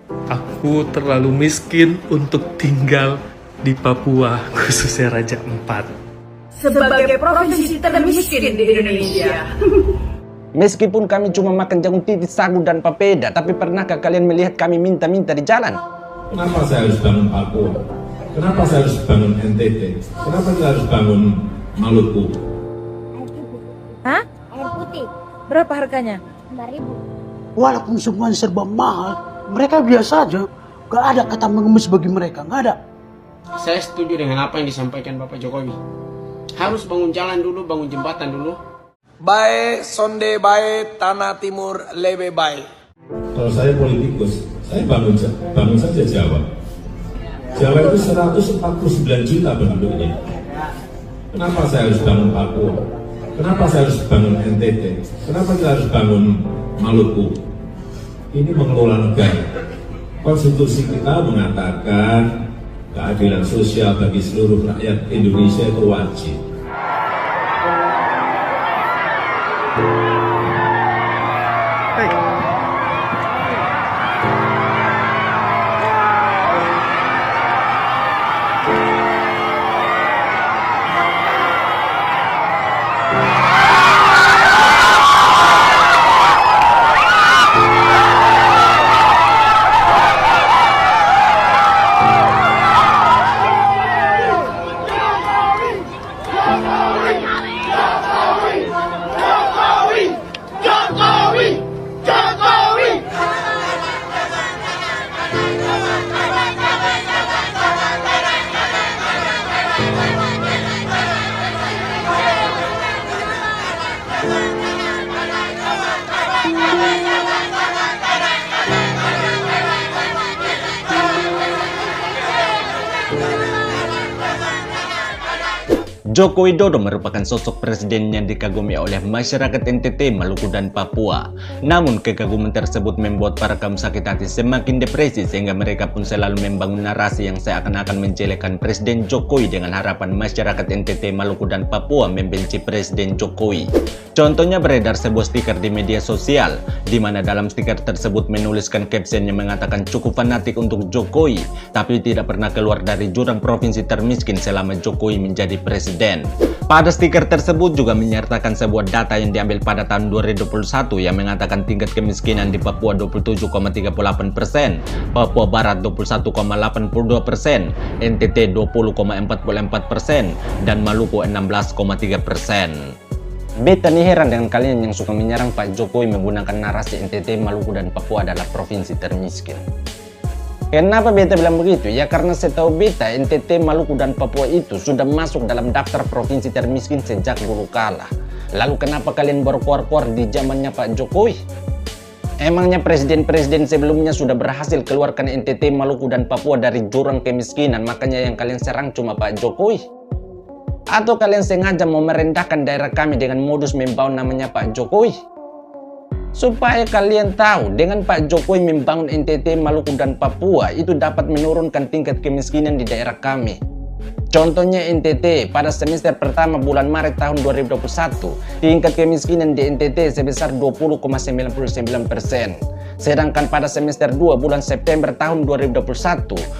Aku terlalu miskin untuk tinggal di Papua, khususnya Raja Ampat. Sebagai provinsi termiskin di Indonesia. Meskipun kami cuma makan jagung titis, sagu, dan papeda, tapi pernahkah kalian melihat kami minta-minta di jalan? Kenapa saya harus bangun Papua? Kenapa saya harus bangun NTT? Kenapa saya harus bangun Maluku? Hah? Air putih Berapa harganya? 4.000. Walaupun semuanya serba mahal, mereka biasa aja. Gak ada kata mengemis bagi mereka, gak ada. Saya setuju dengan apa yang disampaikan Bapak Jokowi. Harus bangun jalan dulu, bangun jembatan dulu. Baik, sonde baik, tanah timur lebih baik. Kalau saya politikus, saya bangun saja Jawa. Jawa itu 149 juta penduduknya. Kenapa saya harus bangun Papua? Kenapa saya harus bangun NTT? Kenapa saya harus bangun Maluku? Ini mengelola negara. Konstitusi kita mengatakan keadilan sosial bagi seluruh rakyat Indonesia itu wajib. Joko Widodo merupakan sosok presiden yang dikagumi oleh masyarakat NTT, Maluku, dan Papua. Namun kekaguman tersebut membuat para kaum sakit hati semakin depresi sehingga mereka pun selalu membangun narasi yang seakan-akan menjelekkan Presiden Jokowi dengan harapan masyarakat NTT, Maluku, dan Papua membenci Presiden Jokowi. Contohnya beredar sebuah stiker di media sosial, di mana dalam stiker tersebut menuliskan caption yang mengatakan cukup fanatik untuk Jokowi, tapi tidak pernah keluar dari jurang provinsi termiskin selama Jokowi menjadi presiden. Pada stiker tersebut juga menyertakan sebuah data yang diambil pada tahun 2021 yang mengatakan tingkat kemiskinan di Papua 27,38%, Papua Barat 21,82%, NTT 20,44%, dan Maluku 16,3%. Beta nih heran dengan kalian yang suka menyerang Pak Jokowi menggunakan narasi NTT, Maluku, dan Papua adalah provinsi termiskin. Kenapa beta bilang begitu? Ya karena setahu beta NTT, Maluku, dan Papua itu sudah masuk dalam daftar provinsi termiskin sejak dulu kala. Lalu kenapa kalian baru keluar-keluar di zamannya Pak Jokowi? Emangnya presiden-presiden sebelumnya sudah berhasil keluarkan NTT, Maluku, dan Papua dari jurang kemiskinan, makanya yang kalian serang cuma Pak Jokowi? Atau kalian sengaja mau merendahkan daerah kami dengan modus membawa namanya Pak Jokowi? Supaya kalian tahu, dengan Pak Jokowi membangun NTT, Maluku, dan Papua itu dapat menurunkan tingkat kemiskinan di daerah kami. Contohnya NTT, pada semester pertama bulan Maret tahun 2021, tingkat kemiskinan di NTT sebesar 20,99%. Sedangkan pada semester 2 bulan September tahun 2021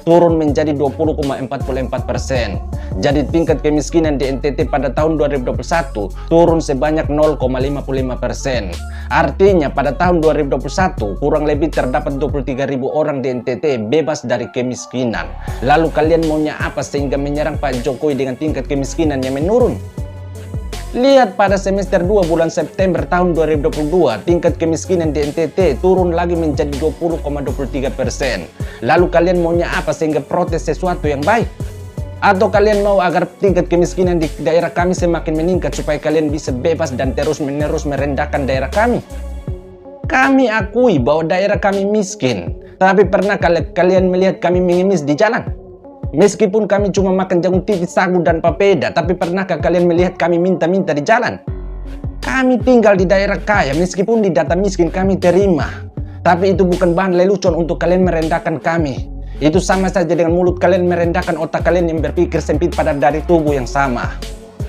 turun menjadi 20,44%. Jadi tingkat kemiskinan di NTT pada tahun 2021 turun sebanyak 0,55%. Artinya pada tahun 2021 kurang lebih terdapat 23.000 orang di NTT bebas dari kemiskinan. Lalu kalian maunya apa sehingga menyerang Pak Jokowi dengan tingkat kemiskinan yang menurun? Lihat pada semester 2 bulan September tahun 2022, tingkat kemiskinan di NTT turun lagi menjadi 20,23%. Lalu kalian maunya apa sehingga protes sesuatu yang baik? Atau kalian mau agar tingkat kemiskinan di daerah kami semakin meningkat supaya kalian bisa bebas dan terus-menerus merendahkan daerah kami? Kami akui bahwa daerah kami miskin, tapi pernah kalian melihat kami mengemis di jalan? Meskipun kami cuma makan jagung titis, sagu, dan papeda, tapi pernahkah kalian melihat kami minta-minta di jalan? Kami tinggal di daerah kaya, meskipun di data miskin kami terima. Tapi itu bukan bahan lelucon untuk kalian merendahkan kami. Itu sama saja dengan mulut kalian merendahkan otak kalian yang berpikir sempit pada dari tubuh yang sama.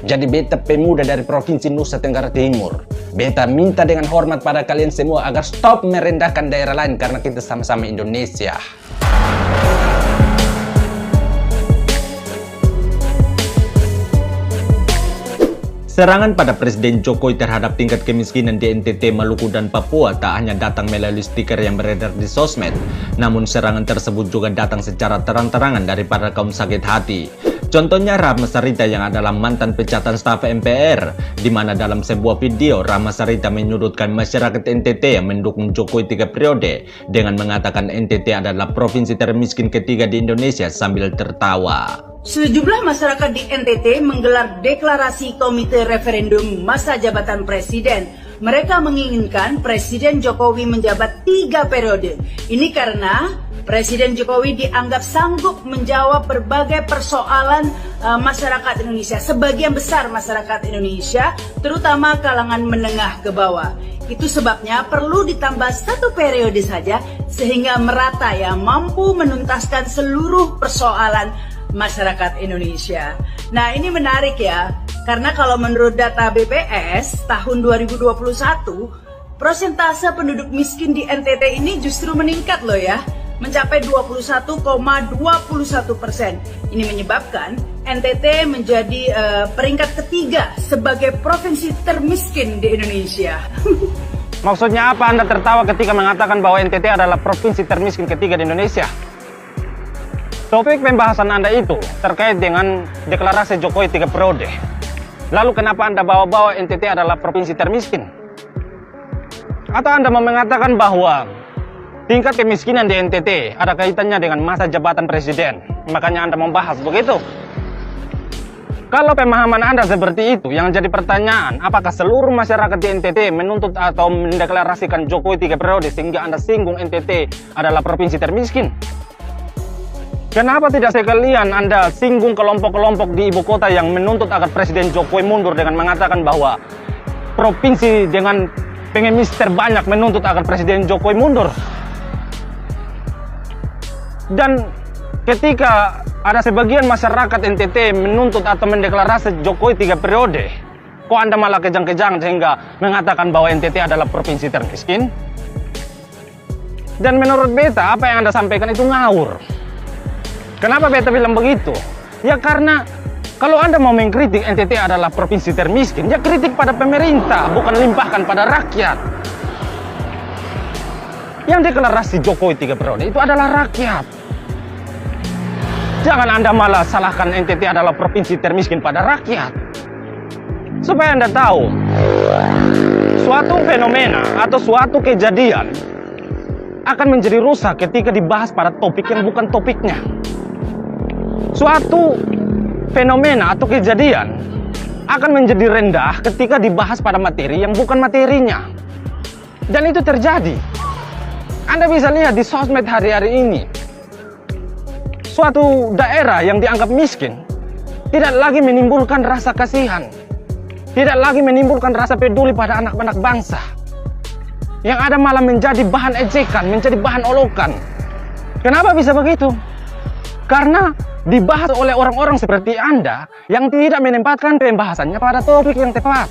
Jadi beta pemuda dari Provinsi Nusa Tenggara Timur, beta minta dengan hormat pada kalian semua agar stop merendahkan daerah lain karena kita sama-sama Indonesia. Serangan pada Presiden Jokowi terhadap tingkat kemiskinan di NTT, Maluku, dan Papua tak hanya datang melalui stiker yang beredar di sosmed, namun serangan tersebut juga datang secara terang-terangan dari para kaum sakit hati. Contohnya Rahma Sarita yang adalah mantan pecatan staf MPR, di mana dalam sebuah video Rahma Sarita menyudutkan masyarakat NTT yang mendukung Jokowi 3 periode dengan mengatakan NTT adalah provinsi termiskin ketiga di Indonesia sambil tertawa. Sejumlah masyarakat di NTT menggelar deklarasi komite referendum masa jabatan presiden. Mereka menginginkan Presiden Jokowi menjabat 3 periode. Ini karena Presiden Jokowi dianggap sanggup menjawab berbagai persoalan masyarakat Indonesia. Sebagian besar masyarakat Indonesia, terutama kalangan menengah ke bawah. Itu sebabnya perlu ditambah 1 periode saja sehingga merata ya, mampu menuntaskan seluruh persoalan masyarakat Indonesia. Nah, ini menarik ya, karena kalau menurut data BPS tahun 2021, persentase penduduk miskin di NTT ini justru meningkat loh ya, mencapai 21,21%. Ini menyebabkan NTT menjadi peringkat ketiga sebagai provinsi termiskin di Indonesia. Maksudnya apa Anda tertawa ketika mengatakan bahwa NTT adalah provinsi termiskin ketiga di Indonesia? Topik pembahasan Anda itu terkait dengan deklarasi Jokowi 3 periode. Lalu kenapa Anda bawa-bawa NTT adalah provinsi termiskin? Atau Anda mau mengatakan bahwa tingkat kemiskinan di NTT ada kaitannya dengan masa jabatan presiden, makanya Anda membahas begitu? Kalau pemahaman Anda seperti itu, yang jadi pertanyaan, apakah seluruh masyarakat di NTT menuntut atau mendeklarasikan Jokowi 3 periode sehingga Anda singgung NTT adalah provinsi termiskin? Kenapa tidak sekalian Anda singgung kelompok-kelompok di ibu kota yang menuntut agar Presiden Jokowi mundur dengan mengatakan bahwa provinsi dengan pengemis terbanyak menuntut agar Presiden Jokowi mundur? Dan ketika ada sebagian masyarakat NTT menuntut atau mendeklarasi Jokowi 3 periode, kok Anda malah kejang-kejang sehingga mengatakan bahwa NTT adalah provinsi termiskin? Dan menurut beta, apa yang Anda sampaikan itu ngawur. Kenapa beta bilang begitu? Ya karena kalau Anda mau mengkritik NTT adalah provinsi termiskin, ya kritik pada pemerintah, bukan limpahkan pada rakyat. Yang deklarasi Jokowi 3 periode itu adalah rakyat. Jangan Anda malah salahkan NTT adalah provinsi termiskin pada rakyat. Supaya Anda tahu, suatu fenomena atau suatu kejadian akan menjadi rusak ketika dibahas pada topik yang bukan topiknya. Suatu fenomena atau kejadian akan menjadi rendah ketika dibahas pada materi yang bukan materinya. Dan itu terjadi. Anda bisa lihat di sosmed hari-hari ini. Suatu daerah yang dianggap miskin tidak lagi menimbulkan rasa kasihan, tidak lagi menimbulkan rasa peduli pada anak-anak bangsa. Yang ada malah menjadi bahan ejekan, menjadi bahan olokan. Kenapa bisa begitu? Karena dibahas oleh orang-orang seperti Anda yang tidak menempatkan pembahasannya pada topik yang tepat.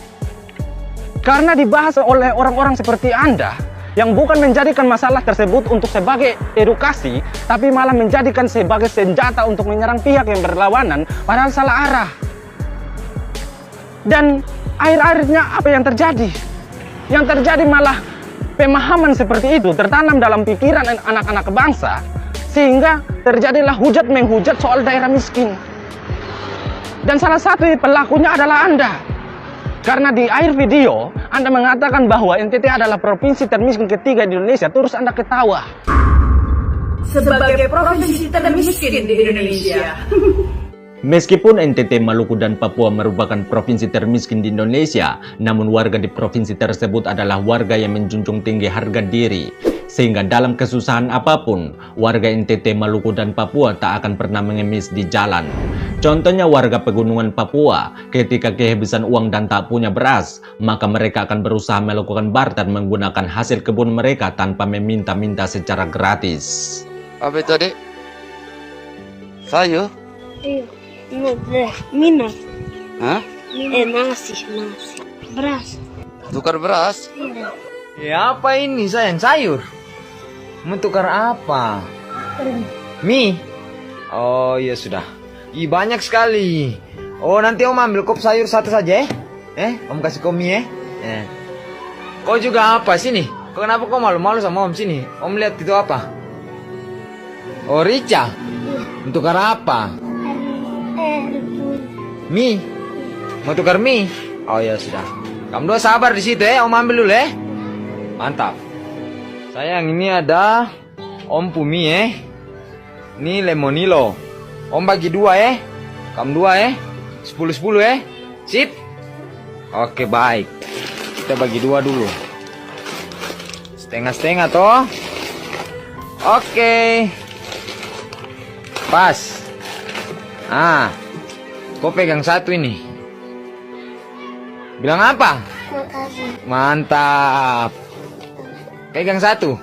Karena dibahas oleh orang-orang seperti Anda yang bukan menjadikan masalah tersebut untuk sebagai edukasi, tapi malah menjadikan sebagai senjata untuk menyerang pihak yang berlawanan, padahal salah arah. Dan akhir-akhirnya apa yang terjadi? Yang terjadi malah pemahaman seperti itu tertanam dalam pikiran anak-anak bangsa, sehingga terjadilah hujat menghujat soal daerah miskin. Dan salah satu pelakunya adalah Anda. Karena di akhir video, Anda mengatakan bahwa NTT adalah provinsi termiskin ketiga di Indonesia, terus Anda ketawa. Sebagai provinsi termiskin di Indonesia. Meskipun NTT, Maluku, dan Papua merupakan provinsi termiskin di Indonesia, namun warga di provinsi tersebut adalah warga yang menjunjung tinggi harga diri. Sehingga dalam kesusahan apapun, warga NTT, Maluku, dan Papua tak akan pernah mengemis di jalan. Contohnya warga pegunungan Papua, ketika kehabisan uang dan tak punya beras, maka mereka akan berusaha melakukan barter menggunakan hasil kebun mereka tanpa meminta-minta secara gratis. Apa itu, Dek? Sayur? Iya. Minum. Hah? Nasi. Beras. Tukar beras? Iya. Ya apa ini sayang, sayur? Mau tukar apa? Mie? Oh iya sudah. Ih banyak sekali. Oh nanti om ambil kop sayur satu saja om kasih kau mie Kau juga apa sini? Kenapa kau malu-malu sama om sini? Om lihat itu apa? Oh rica? Untuk tukar apa? Mie? Mau tukar mie? Oh ya sudah. Kamu dua sabar di situ om ambil dulu Mantap. Sayang ini ada om pumi Ini lemonilo. Om bagi dua Kamu dua 10-10 Sip. Oke baik. Kita bagi dua dulu. Setengah-setengah toh. Oke. Pas. Kau pegang satu ini. Bilang apa? Makasih. Mantap. Pegang satu.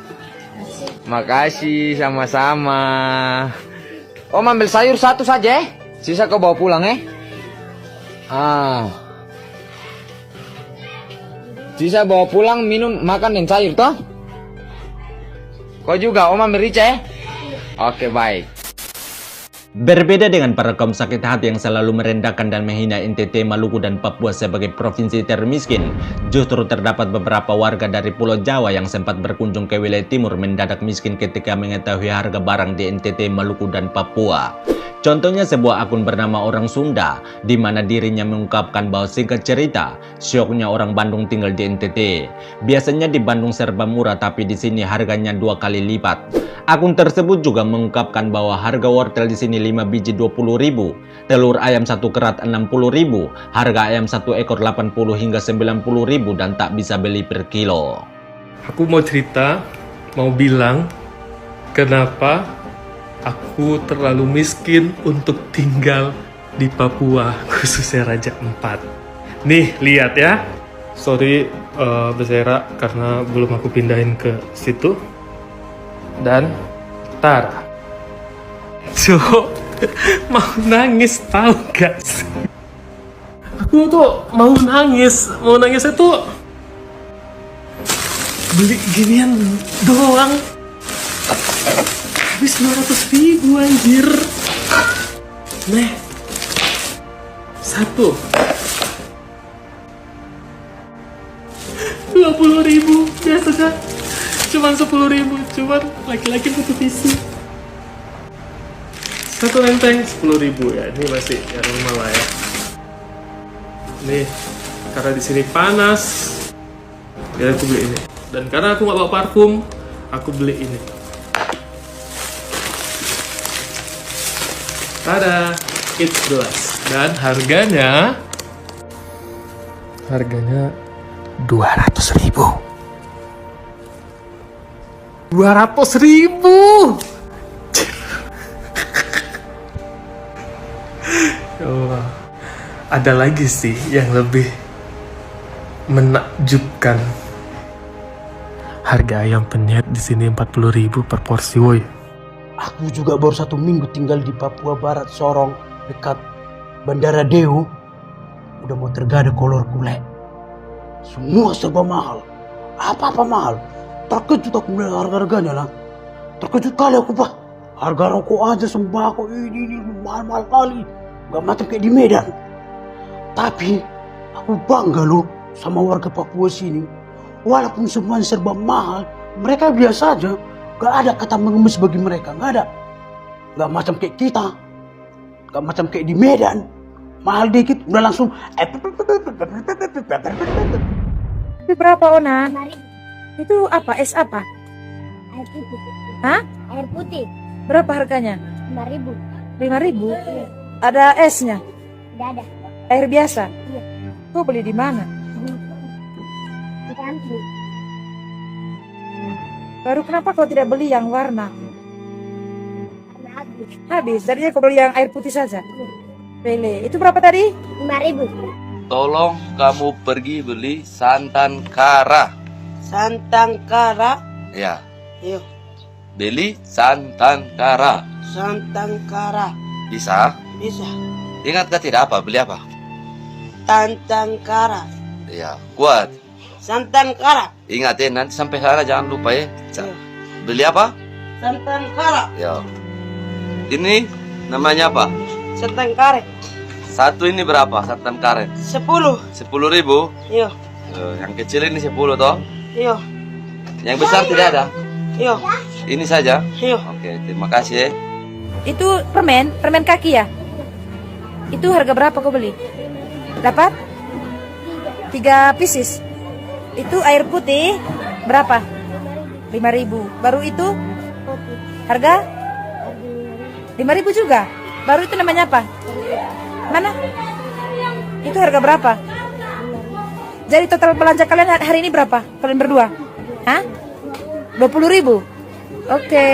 Makasih sama-sama. Om ambil sayur satu saja Sisa kau bawa pulang Sisa bawa pulang minum makan dan sayur toh. Kau juga om ambil rica Oke baik. Berbeda dengan para kaum sakit hati yang selalu merendahkan dan menghina NTT, Maluku, dan Papua sebagai provinsi termiskin, justru terdapat beberapa warga dari Pulau Jawa yang sempat berkunjung ke wilayah timur mendadak miskin ketika mengetahui harga barang di NTT, Maluku, dan Papua. Contohnya sebuah akun bernama Orang Sunda, di mana dirinya mengungkapkan bahwa singkat cerita, syoknya orang Bandung tinggal di NTT. Biasanya di Bandung serba murah, tapi di sini harganya 2 kali lipat. Akun tersebut juga mengungkapkan bahwa harga wortel di sini 5 biji 20.000, telur ayam 1 kerat 60.000, harga ayam 1 ekor 80 hingga 90.000 dan tak bisa beli per kilo. Aku mau cerita, mau bilang kenapa aku terlalu miskin untuk tinggal di Papua, khususnya Raja Ampat. Nih, lihat ya. Sorry bersera karena belum aku pindahin ke situ. Dan Tara. Mau nangis tahu gak sih? Aku tuh mau nangis itu beli ginian doang habis 200.000 anjir. Nih, satu 20.000 biasanya cuman 10.000, cuman laki-laki butuh tisu. Satu lempeng 10.000 ya, ini masih ya normal lah ya. Nih, karena di sini panas, ya aku beli ini. Dan karena aku nggak bawa parfum, aku beli ini. Tada, it's gelas. Dan harganya 200.000. 200.000. Oh, ada lagi sih yang lebih menakjubkan. Harga ayam penyet di sini 40.000 per porsi, woi. Aku juga baru 1 minggu tinggal di Papua Barat, Sorong, dekat Bandara Dewa. Udah mau tergada kolor kulek. Semua serba mahal. Apa-apa mahal. Terkejut aku melihat harga-harganya lah. Terkejut kali aku, Pak. Harga rokok aja, sembako ini mahal-mahal kali. Gak macam kayak di Medan. Tapi aku bangga loh sama warga Papua sini. Walaupun semuanya serba mahal, mereka biasa aja. Gak ada kata mengemis bagi mereka, gak ada. Gak macam kayak kita. Gak macam kayak di Medan. Mahal dikit udah langsung. Itu berapa, Ona? Itu apa? Es apa? Air putih. Hah? Air putih. Berapa harganya? 5.000. 5.000? Ada esnya? Tidak ada. Air biasa? Iya. Kau beli di mana? Di kampung. Baru kenapa kau tidak beli yang warna? Karena habis. Habis, jadinya kau beli yang air putih saja? Pele, itu berapa tadi? 5.000. Tolong kamu pergi beli santan kara. Santan kara? Ya. Yuk. Beli santan kara. Santan kara. Bisa? Bisa. Ingat gak tidak apa? Beli apa? Santan Kara. Ya, kuat. Santan Kara. Ingat ya, nanti sampai sana jangan lupa ya. Beli apa? Santan Kara. Ya. Ini namanya apa? Santan karet. Satu ini berapa santan karet? 10. 10.000. Iya. Yang kecil ini 10 toh? Iya. Yang besar tidak ada? Iya. Ini saja? Iya. Oke, terima kasih ya. Itu permen kaki ya? Itu harga berapa kau beli? Dapat? 3 pieces. Itu air putih berapa? 5.000. Baru itu harga 5.000 juga. Baru itu namanya apa? Mana? Itu harga berapa? Jadi total belanja kalian hari ini berapa? Kalian berdua? Hah? 20.000? Oke.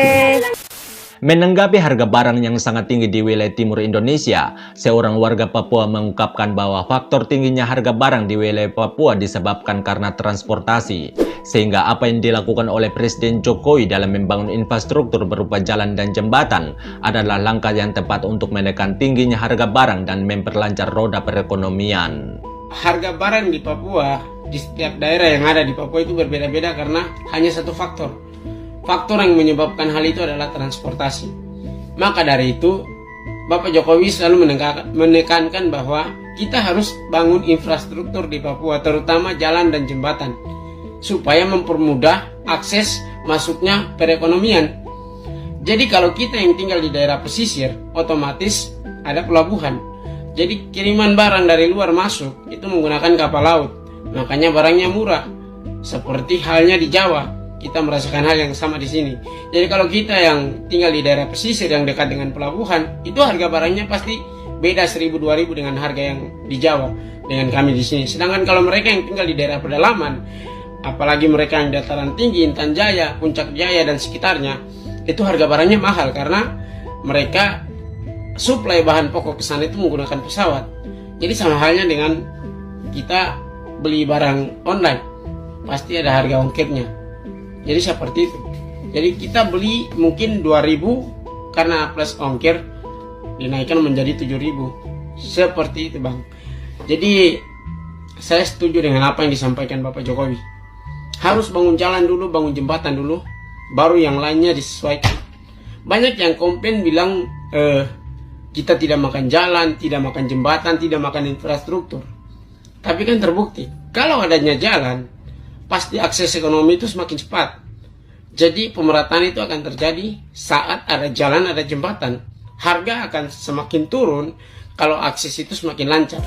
Menanggapi harga barang yang sangat tinggi di wilayah timur Indonesia, seorang warga Papua mengungkapkan bahwa faktor tingginya harga barang di wilayah Papua disebabkan karena transportasi. Sehingga apa yang dilakukan oleh Presiden Jokowi dalam membangun infrastruktur berupa jalan dan jembatan adalah langkah yang tepat untuk menekan tingginya harga barang dan memperlancar roda perekonomian. Harga barang di Papua, di setiap daerah yang ada di Papua itu berbeda-beda karena hanya satu faktor. Faktor yang menyebabkan hal itu adalah transportasi. Maka dari itu, Bapak Jokowi selalu menekankan bahwa kita harus bangun infrastruktur di Papua, terutama jalan dan jembatan, supaya mempermudah akses masuknya perekonomian. Jadi kalau kita yang tinggal di daerah pesisir, otomatis ada pelabuhan. Jadi kiriman barang dari luar masuk itu menggunakan kapal laut. Makanya barangnya murah. Seperti halnya di Jawa. Kita merasakan hal yang sama di sini. Jadi kalau kita yang tinggal di daerah pesisir yang dekat dengan pelabuhan, itu harga barangnya pasti beda 1.000-2.000 dengan harga yang di Jawa dengan kami di sini. Sedangkan kalau mereka yang tinggal di daerah pedalaman, apalagi mereka yang dataran tinggi, Intan Jaya, Puncak Jaya dan sekitarnya, itu harga barangnya mahal karena mereka suplai bahan pokok ke sana itu menggunakan pesawat. Jadi sama halnya dengan kita beli barang online, pasti ada harga ongkirnya. Jadi seperti itu. Jadi kita beli mungkin 2.000 karena plus ongkir dinaikkan menjadi 7.000. Seperti itu, Bang. Jadi saya setuju dengan apa yang disampaikan Bapak Jokowi. Harus bangun jalan dulu, bangun jembatan dulu, baru yang lainnya disesuaikan. Banyak yang komplain bilang kita tidak makan jalan, tidak makan jembatan, tidak makan infrastruktur. Tapi kan terbukti, kalau adanya jalan, pasti akses ekonomi itu semakin cepat. Jadi pemerataan itu akan terjadi saat ada jalan, ada jembatan. Harga akan semakin turun kalau akses itu semakin lancar.